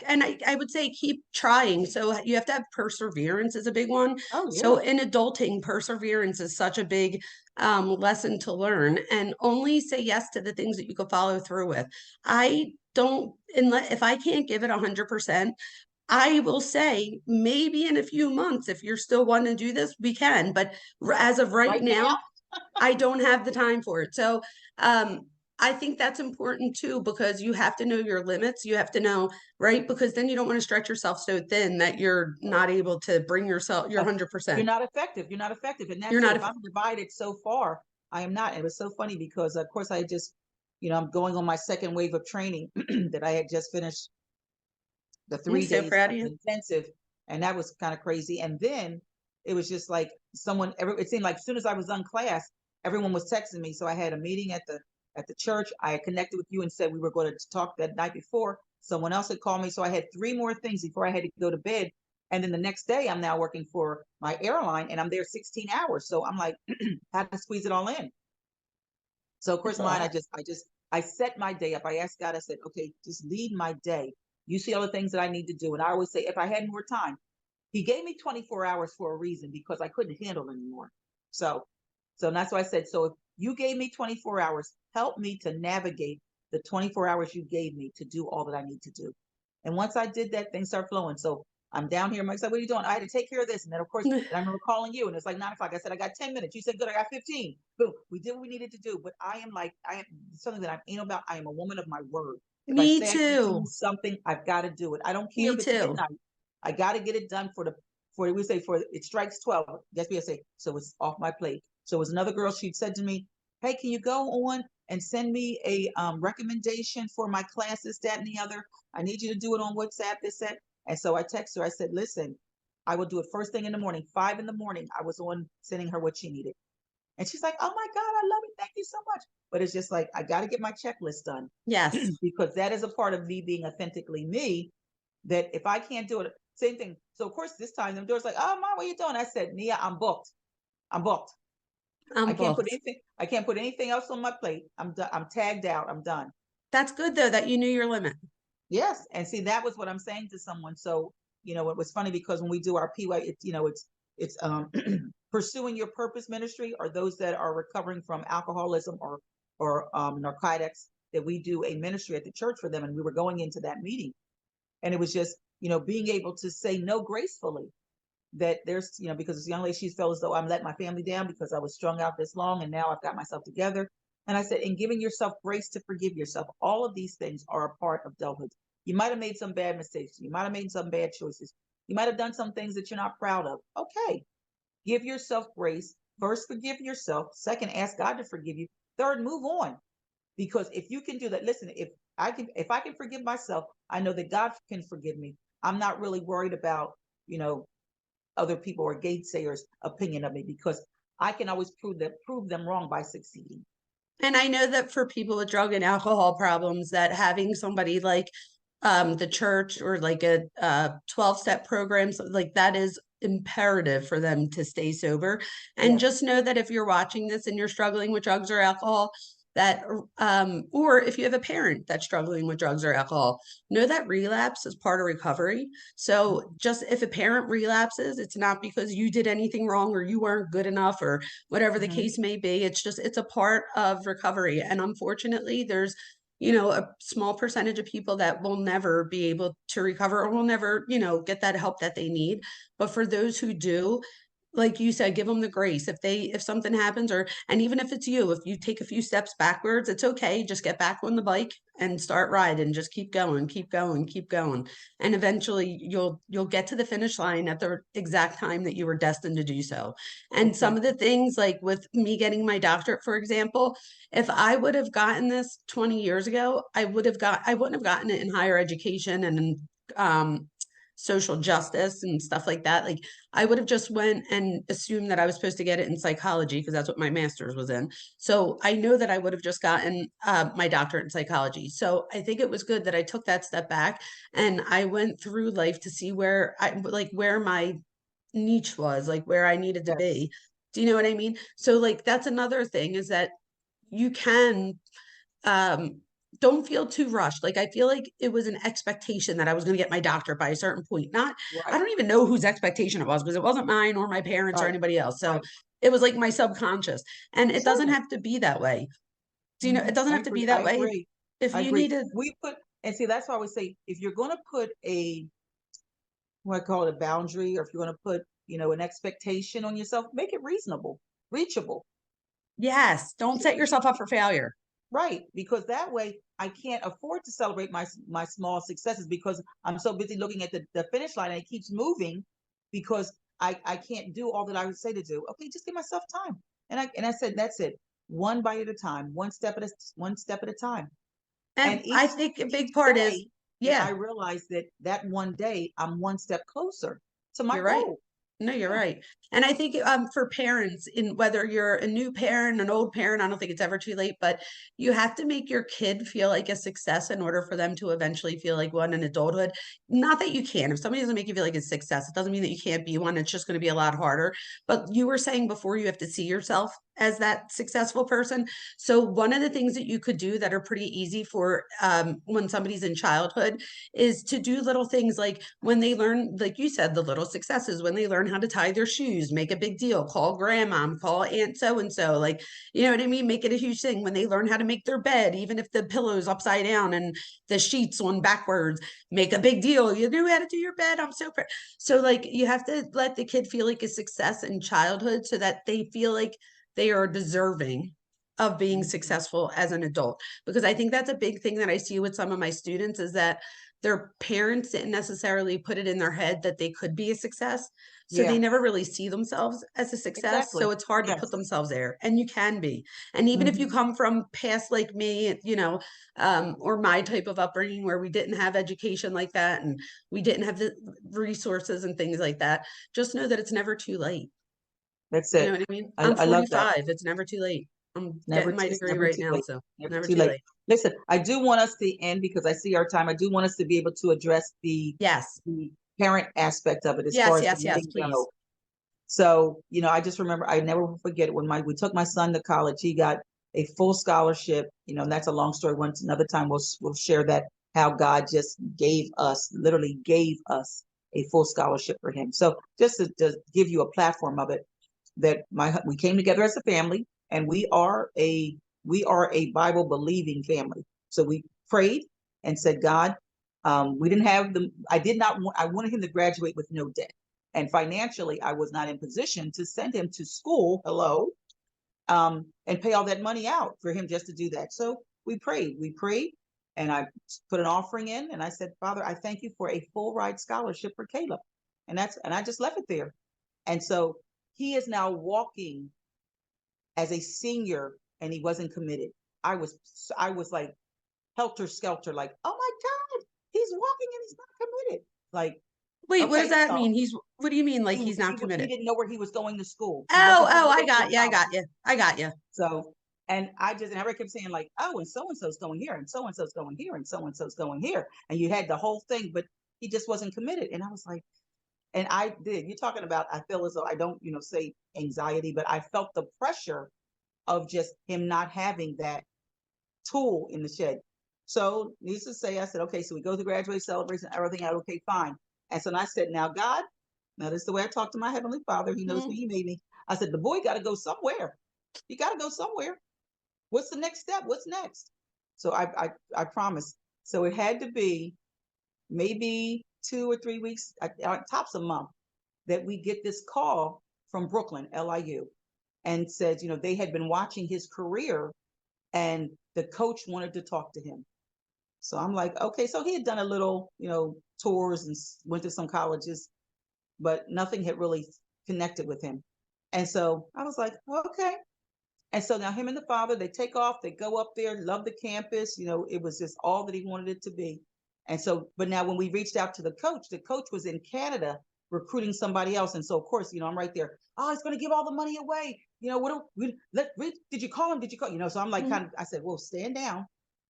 and I would say keep trying. So you have to have perseverance is a big one. Oh, yeah. So in adulting, perseverance is such a big lesson to learn, and only say yes to the things that you can follow through with. I don't, unless if I can't give it 100%, I will say maybe in a few months, if you're still wanting to do this, we can. But as of right now, I don't have the time for it. So I think that's important too, because you have to know your limits. You have to know, right? Because then you don't want to stretch yourself so thin that you're not able to bring yourself your 100%. You're not effective. You're not effective. And that's You're not if I'm divided so far, I am not. And it was so funny because of course I just, I'm going on my second wave of training that I had just finished the 3 so days proud of you. intensive. And that was kind of crazy. And then it was just like it seemed like as soon as I was done class, everyone was texting me. So I had a meeting at the church. I had connected with you and said we were going to talk that night before. Someone else had called me. So I had 3 more things before I had to go to bed. And then the next day I'm now working for my airline and I'm there 16 hours. So I'm like, how to squeeze it all in. So of course mine, I set my day up. I asked God, I said, okay, just lead my day. You see all the things that I need to do. And I always say, if I had more time, he gave me 24 hours for a reason, because I couldn't handle anymore. So that's why I said, so if you gave me 24 hours, help me to navigate the 24 hours you gave me to do all that I need to do. And once I did that, things start flowing. So I'm down here. Mike's like, what are you doing? I had to take care of this. And then, of course, I remember calling you and it's like 9 o'clock. I said, I got 10 minutes. You said, good, I got 15. Boom. We did what we needed to do. But I am something that I'm anal about. I am a woman of my word. If I say I can do something, I've got to do it. I don't care if it's midnight. I got to get it done for it strikes 12. Guess what I say? So it's off my plate. So it was another girl. She said to me, hey, can you go on and send me a recommendation for my classes, that and the other? I need you to do it on WhatsApp, this, that. And so I texted her. I said, listen, I will do it first thing in the morning, 5 in the morning. I was on sending her what she needed. And she's like, oh my God, I love it. Thank you so much. But it's just like, I got to get my checklist done. Yes. Because that is a part of me being authentically me, that if I can't do it, same thing. So of course, this time the door's like, oh, Mom, what are you doing? I said, Nia, I'm booked. I can't put anything else on my plate. I'm done. I'm tagged out. I'm done. That's good though, that you knew your limit. Yes. And see, that was what I'm saying to someone. So, it was funny because when we do our PY, it's pursuing your purpose ministry, or those that are recovering from alcoholism or narcotics, that we do a ministry at the church for them. And we were going into that meeting, and it was just, being able to say no gracefully. That there's, because this young lady, she felt as though I'm letting my family down because I was strung out this long, and now I've got myself together. And I said, and giving yourself grace to forgive yourself. All of these things are a part of adulthood. You might have made some bad mistakes. You might have made some bad choices. You might have done some things that you're not proud of. Okay. Give yourself grace. First, forgive yourself. Second, ask God to forgive you. Third, move on. Because if you can do that, listen, if I can forgive myself, I know that God can forgive me. I'm not really worried about, other people or gainsayers' opinion of me, because I can always prove them wrong by succeeding. And I know that for people with drug and alcohol problems, that having somebody like the church or like a 12-step program, so like that is imperative for them to stay sober. And Yes. just know that if you're watching this and you're struggling with drugs or alcohol, that or if you have a parent that's struggling with drugs or alcohol, know that relapse is part of recovery. So just if a parent relapses, it's not because you did anything wrong or you weren't good enough or whatever the Mm-hmm. case may be. It's a part of recovery. And unfortunately, there's a small percentage of people that will never be able to recover or will never, get that help that they need. But for those who do, like you said, give them the grace. If something happens, and even if it's you, if you take a few steps backwards, it's okay. Just get back on the bike and start riding. Just keep going, keep going, keep going. And eventually you'll get to the finish line at the exact time that you were destined to do so. And some of Exactly. the things, like with me getting my doctorate, for example, if I would have gotten this 20 years ago, I wouldn't have gotten it in higher education and in social justice and stuff like that. Like I would have just went and assumed that I was supposed to get it in psychology because that's what my master's was in. So I know that I would have just gotten my doctorate in psychology. So I think it was good that I took that step back and I went through life to see where my niche was, like where I needed to Yes. be. Do you know what I mean? So like that's another thing, is that you can um don't feel too rushed. Like I feel like it was an expectation that I was going to get my doctorate by a certain point. Not, I Right. don't even know whose expectation it was, because it wasn't mine or my parents or Right. anybody else. So Right. it was like my subconscious. And it doesn't Certainly. have to be that way. Do you know, it doesn't I have to agree. be I that way. agree. If I you agree. need to, We put, and see, that's why I always say, if you're going to put what I call it, a boundary, or if you're going to put, an expectation on yourself, make it reasonable, reachable. yes, don't set yourself up for failure. Right, because that way I can't afford to celebrate my small successes, because I'm so busy looking at the finish line, and it keeps moving, because I can't do all that I would say to do. Okay, just give myself time. And I said, that's it. One bite at a time, one step at a time. And And I think a each big part is, day, I yeah, realize that one day I'm one step closer to my you're right. goal. No, you're Yeah. right. And I think for parents, in whether you're a new parent, an old parent, I don't think it's ever too late, but you have to make your kid feel like a success in order for them to eventually feel like one in adulthood. Not that you can. If somebody doesn't make you feel like a success, it doesn't mean that you can't be one. It's just going to be a lot harder. But you were saying before, you have to see yourself as that successful person. So one of the things that you could do that are pretty easy for when somebody's in childhood is to do little things, like when they learn, like you said, the little successes, when they learn how to tie their shoes, make a big deal, call grandma, call aunt so and so, like, you know what I mean? Make it a huge thing. When they learn how to make their bed, even if the pillow's upside down and the sheets on backwards, make a big deal. You knew how to do your bed. I'm so proud. So, like, you have to let the kid feel like a success in childhood so that they feel like they are deserving of being Mhm. successful as an adult. Because I think that's a big thing that I see with some of my students, is that their parents didn't necessarily put it in their head that they could be a success. So they Yeah, never really see themselves as a success. So exactly. it's hard to put Yes. themselves there. And you can be. And even if you Hmm. come from past like me, or my type of upbringing where we didn't have education like that and we didn't have the resources and things like that, just know that it's never too late. That's You know it. what I mean? I, I'm I love that. 45. It's never too late. I'm Never, getting my it's degree never right too now. late. So Never never too too late. late. Listen, I do want us to end, because I see our time. I do want us to be able to address Yes. the parent aspect of it, as far Yes. as the Yes. Yes. letting Please. go. So, I just remember, I never will forget it, when we took my son to college. He got a full scholarship, and that's a long story. Once another time we'll share that, how God just literally gave us a full scholarship for him. So just to give you a platform of it. that we came together as a family, and we are a Bible believing family. So we prayed and said, God, we didn't have the I did not want I wanted him to graduate with no debt. And financially, I was not in position to send him to school, and pay all that money out for him just to do that. So we prayed, and I put an offering in, and I said, Father, I thank you for a full ride scholarship for Caleb. And I just left it there. And so he is now walking as a senior, and he wasn't committed. I was like helter skelter, like, oh my God, he's walking and he's not committed. Like, Wait, what does okay, that so mean? What do you mean like he he's not he committed? didn't know where he was going to school. He Oh, wasn't oh, I committed to a got you. I college. got you. I got you. So, and everybody kept saying like, oh, and so's going here, and so's going here, and so's going here, and you had the whole thing, but he just wasn't committed. And I was like, and I did. You're talking about. I feel as though I don't, say anxiety, but I felt the pressure of just him not having that tool in the shed. So, needless to say, I said, okay, so we go to graduate celebration, everything out, okay, fine. And so I said, now God, now this is the way I talk to my heavenly Father. He knows me. Mm. He made me. I said, the boy got to go somewhere. You got to go somewhere. What's the next step? What's next? So I promised. So it had to be maybe 2 or 3 weeks, tops a month, that we get this call from Brooklyn, LIU, and said, they had been watching his career, and the coach wanted to talk to him. So I'm like, okay. So he had done a little, tours and went to some colleges, but nothing had really connected with him. And so I was like, okay. And so now him and the father, they take off, they go up there, love the campus. It was just all that he wanted it to be. And so, but now when we reached out to the coach was in Canada recruiting somebody else. And so, of course, I'm right there. Oh, he's going to give all the money away. Did you call him? Did you call? So I'm like, Mm. I said, well, stand down,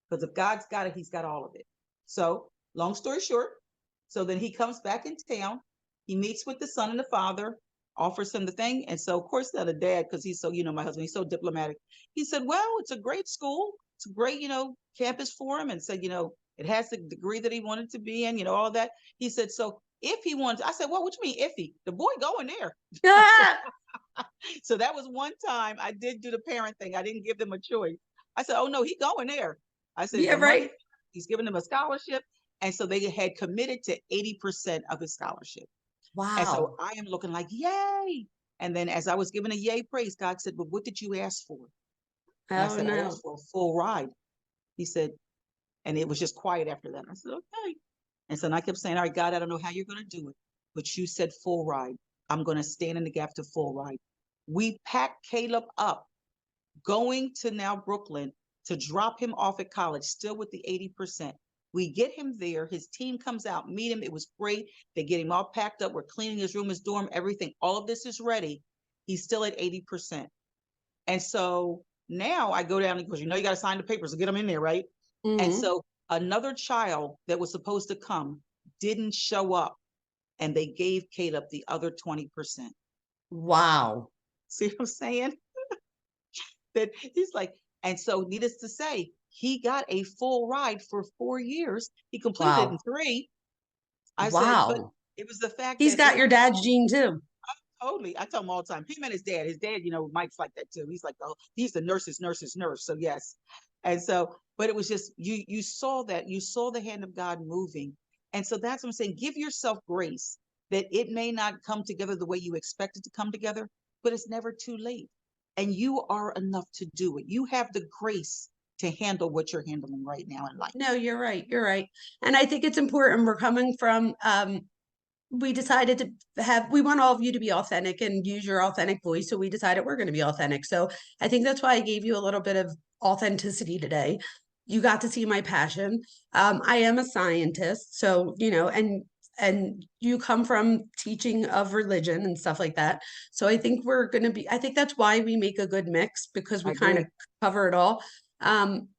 because if God's got it, he's got all of it. So long story short, so then he comes back in town. He meets with the son and the father, offers him the thing. And so, of course, the dad, because he's so, my husband, he's so diplomatic. He said, well, it's a great school. It's a great, campus for him. And said, it has the degree that he wanted to be in, all of that. He said, so if he wants, I said, well, what do you mean iffy? The boy going there. Ah! So that was one time I did do the parent thing. I didn't give them a choice. I said, oh no, he going there. I said, Yeah, the money, right. he's giving them a scholarship. And so they had committed to 80% of his scholarship. And so Wow. I am looking like, yay. And then as I was giving a yay praise, God said, but what did you ask for? And I Oh said, I asked no. for a full ride. He said, and it was just quiet after that. I said, okay. And so I kept saying, all right, God, I don't know how you're going to do it, but you said full ride. I'm going to stand in the gap to full ride. We packed Caleb up, going to now Brooklyn to drop him off at college, still with the 80%. We get him there. His team comes out, meet him. It was great. They get him all packed up. We're cleaning his room, his dorm, everything. All of this is ready. He's still at 80%. And so now I go down, because you got to sign the papers to get him in there, right? And Mm. so another child that was supposed to come didn't show up, and they gave Caleb the other 20%. Wow. See what I'm saying? That he's like, and so needless to say, he got a full ride for 4 years. He completed it in Wow. 3. I said, but Wow. it was the fact He's that got your dad's gene too. totally, I tell him all the time, him and his dad, Mike's like that too. He's like, oh, he's the nurse's nurse. So yes. And so, but it was just, you saw the hand of God moving. And so that's what I'm saying. Give yourself grace that it may not come together the way you expect it to come together, but it's never too late. And you are enough to do it. You have the grace to handle what you're handling right now in life. No, you're right. You're right. And I think it's important. We're coming from we decided to we want all of you to be authentic and use your authentic voice. So we decided we're going to be authentic. So I think that's why I gave you a little bit of authenticity today. You got to see my passion. I am a scientist. So, and you come from teaching of religion and stuff like that. So I think I think that's why we make a good mix, because I we kind of agree. cover it all. Um,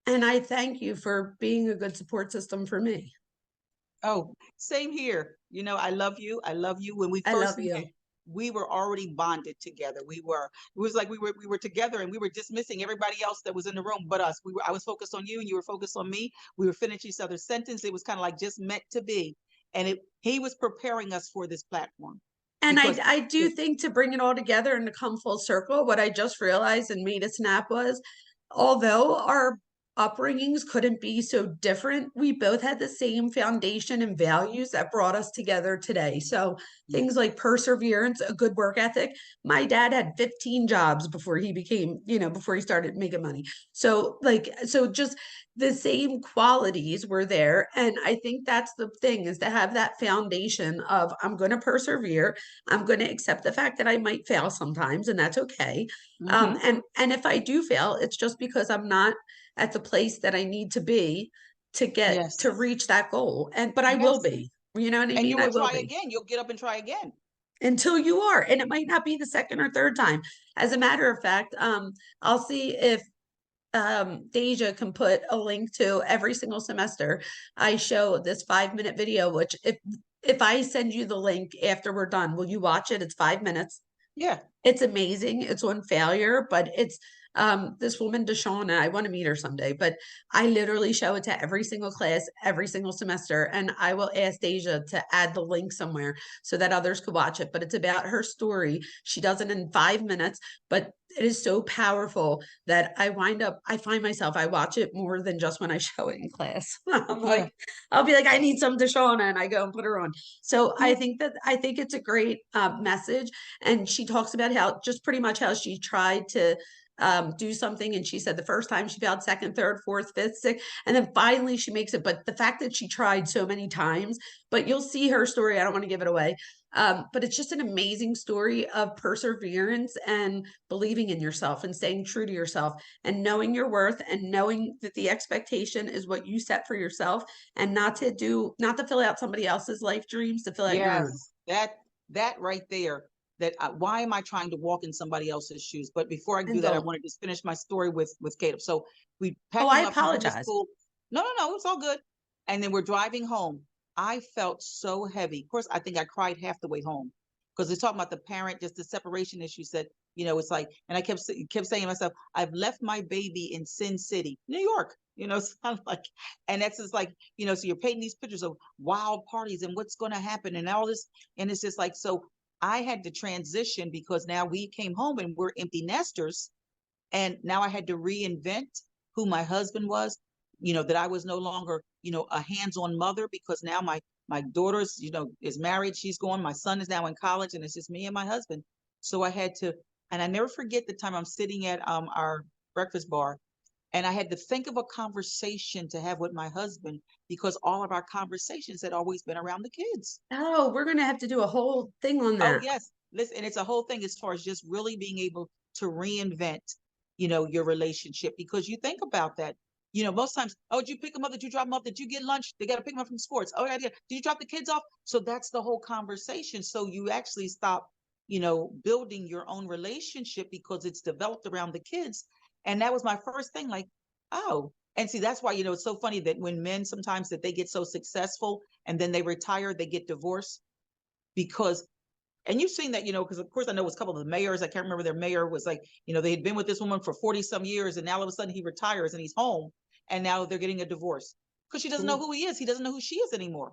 and I thank you for being a good support system for me. Oh, same here. I love you. I love you. When we I first love met, you. we were already bonded together. It was like we were together, and we were dismissing everybody else that was in the room but us. I was focused on you, and you were focused on me. We were finishing each other's sentence. It was kind of like just meant to be. And he was preparing us for this platform. And because I do think, to bring it all together and to come full circle, what I just realized and made a snap was, although our upbringings couldn't be so different, we both had the same foundation and values that brought us together today. So yeah. things like perseverance, a good work ethic. My dad had 15 jobs before he became, before he started making money. So just the same qualities were there. And I think that's the thing, is to have that foundation of, I'm going to persevere. I'm going to accept the fact that I might fail sometimes, and that's okay. Hmm. And if I do fail, it's just because I'm not at the place that I need to be to get to Yes. reach that goal. But I will Yes. be. You know what I And you mean? I will will try be again. You'll get up and try again. until you are. And it might not be the second or third time. As a matter of fact, I'll see if Deja can put a link to every single semester. I show this 5-minute video, which if I send you the link after we're done, will you watch it? It's 5 minutes. Yeah. It's amazing. It's on failure, but it's this woman, Deshawn, I want to meet her someday, but I literally show it to every single class, every single semester. And I will ask Deja to add the link somewhere so that others could watch it. But it's about her story. She does it in 5 minutes, but it is so powerful that I find myself, I watch it more than just when I show it in class. I'm Yeah. like, I'll be like, I need some Deshawn, and I go and put her on. So Yeah. I think it's a great message. And she talks about how, just pretty much how she tried to do something. And she said the first time she failed, second, third, fourth, fifth, sixth, and then finally she makes it. But the fact that she tried so many times, but you'll see her story. I don't want to give it away. But it's just an amazing story of perseverance and believing in yourself and staying true to yourself and knowing your worth and knowing that the expectation is what you set for yourself, and not to fill out somebody else's life dreams, to fill out your own. Yes. That right there. Why am I trying to walk in somebody else's shoes? But before I do And that, I don't. want to just finish my story with Caleb. So we Oh, packed I him up. He's in the apologize. school. No, no, no, it's all good. And then we're driving home. I felt so heavy. Of course, I think I cried half the way home because they're talking about the parent, just the separation issue. Said, it's like, and I kept saying to myself, I've left my baby in Sin City, New York. So I'm like, and that's just like, so you're painting these pictures of wild parties and what's going to happen and all this. And it's just like, so I had to transition because now we came home and we're empty nesters. And now I had to reinvent who my husband was, that I was no longer, a hands-on mother, because now my daughter's, is married, she's gone, my son is now in college, and it's just me and my husband. So I had to, and I never forget the time I'm sitting at our breakfast bar, and I had to think of a conversation to have with my husband because all of our conversations had always been around the kids. Oh, we're gonna have to do a whole thing on Oh, that. yes. Listen, and it's a whole thing as far as just really being able to reinvent, your relationship, because you think about that. Most times, oh, did you pick them up? Did you drop them up? Did you get lunch? They got to pick them up from sports. Oh, yeah, yeah. Did you drop the kids off? So that's the whole conversation. So you actually stop, building your own relationship because it's developed around the kids. And that was my first thing, like, oh, and see, that's why, it's so funny that when men sometimes that they get so successful and then they retire, they get divorced because, and you've seen that, because of course I know it was a couple of the mayors. I can't remember their mayor was like, they had been with this woman for 40 some years, and now all of a sudden he retires and he's home, and now they're getting a divorce because she doesn't know who he is. He doesn't know who she is anymore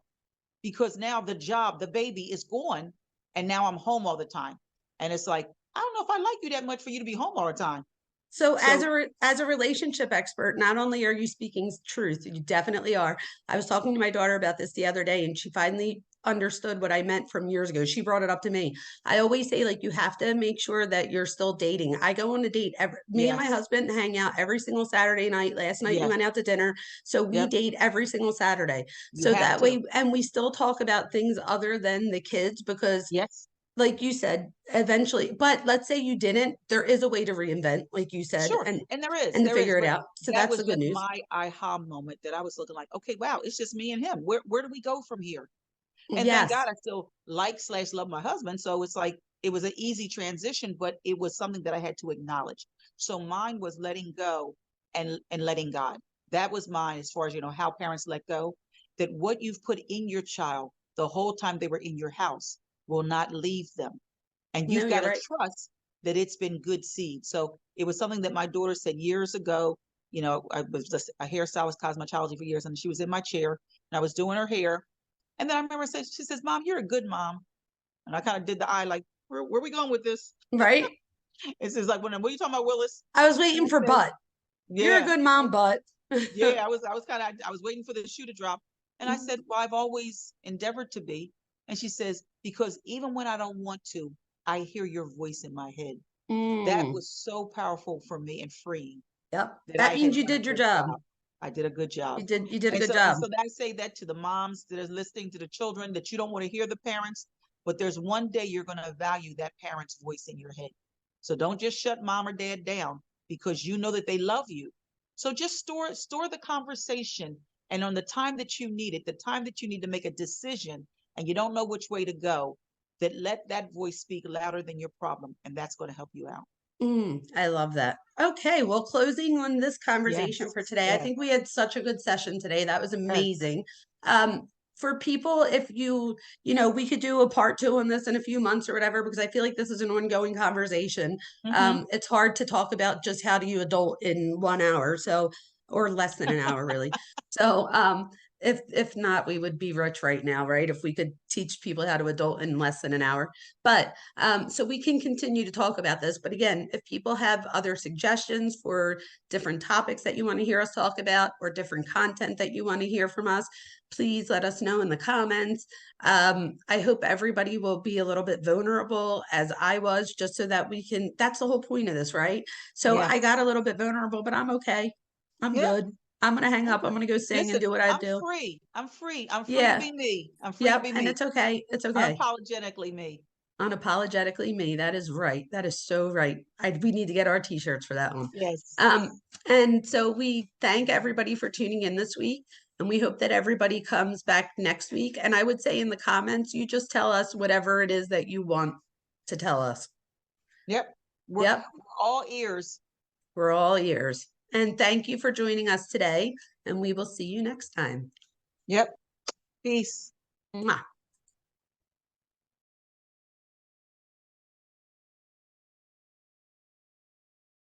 because now the job, the baby is gone, and now I'm home all the time. And it's like, I don't know if I like you that much for you to be home all the time. So So as a relationship expert, not only are you speaking truth, you definitely are. I was talking to my daughter about this the other day, and she finally understood what I meant from years ago. She brought it up to me. I always say, like, you have to make sure that you're still dating. I go on a date me and my yes, husband hang out every single Saturday night. Last night we yes, went out to dinner. So we yep, date every single Saturday. you So have that to. way, and we still talk about things other than the kids, because Yes, like you said, eventually, but let's say you didn't, there is a way to reinvent, like you said, sure. And and to there is, figure it but out. So that that's was the good just news. my aha moment that I was looking like, okay, wow, it's just me and him. Where do we go from here? And thank Yes. God I still like slash love my husband. So it's like it was an easy transition, but it was something that I had to acknowledge. So mine was letting go and letting God. That was mine as far as how parents let go. That what you've put in your child the whole time they were in your house will not leave them. And No, you've got you're to right. trust that it's been good seed. So it was something that my daughter said years ago. I was just a hairstylist, cosmetology for years, and she was in my chair and I was doing her hair. And then I remember saying, she says, Mom, you're a good mom. And I kind of did the eye like, where are we going with this? Right? It's just like, what are you talking about, Willis? I was And I waiting for said, but. You're a yeah. good mom, but. Yeah, I was waiting for the shoe to drop. And I Mhm. said, well, I've always endeavored to be. And she says, because even when I don't want to, I hear your voice in my head. That Mm, was so powerful for me and freeing yep. that That I means had you done a did your good job. job. I did a good job. You did a And good so and job. so I say that to the moms that are listening, to the children, that you don't want to hear the parents, but there's one day you're going to value that parent's voice in your head. So don't just shut mom or dad down because you know that they love you. So just store the conversation, and on the time that you need it, the time that you need to make a decision and you don't know which way to go, that let that voice speak louder than your problem, and that's going to help you out. I love that. Okay, well, closing on this conversation Yes. for today, I Yes. think we had such a good session today. That was Yes. amazing. For people, if we could do a part two on this in a few months or whatever, because I feel like this is an ongoing conversation. Mm-hmm. It's hard to talk about just how do you adult in 1 hour, so or less than an hour, really. So, if not, we would be rich right now, right? If we could teach people how to adult in less than an hour. But so we can continue to talk about this. But again, if people have other suggestions for different topics that you want to hear us talk about or different content that you want to hear from us, please let us know in the comments. I hope everybody will be a little bit vulnerable as I was, just so that we can, that's the whole point of this, right? So I got Yes. a little bit vulnerable, but I'm okay. I'm Yep. good. I'm going to hang up. I'm Okay. going to go sing and Listen, do what I I'm do. free. I'm free. I'm free to Yeah. be me. I'm free to Yep. be And me. it's okay. It's okay. Unapologetically me. Unapologetically me. That is right. That is so right. We need to get our t-shirts for that one. Yes. And so we thank everybody for tuning in this week, and we hope that everybody comes back next week. And I would say in the comments, you just tell us whatever it is that you want to tell us. Yep. We're Yep, all ears. we're all ears. And thank you for joining us today, and we will see you next time. Yep. Peace. Mwah.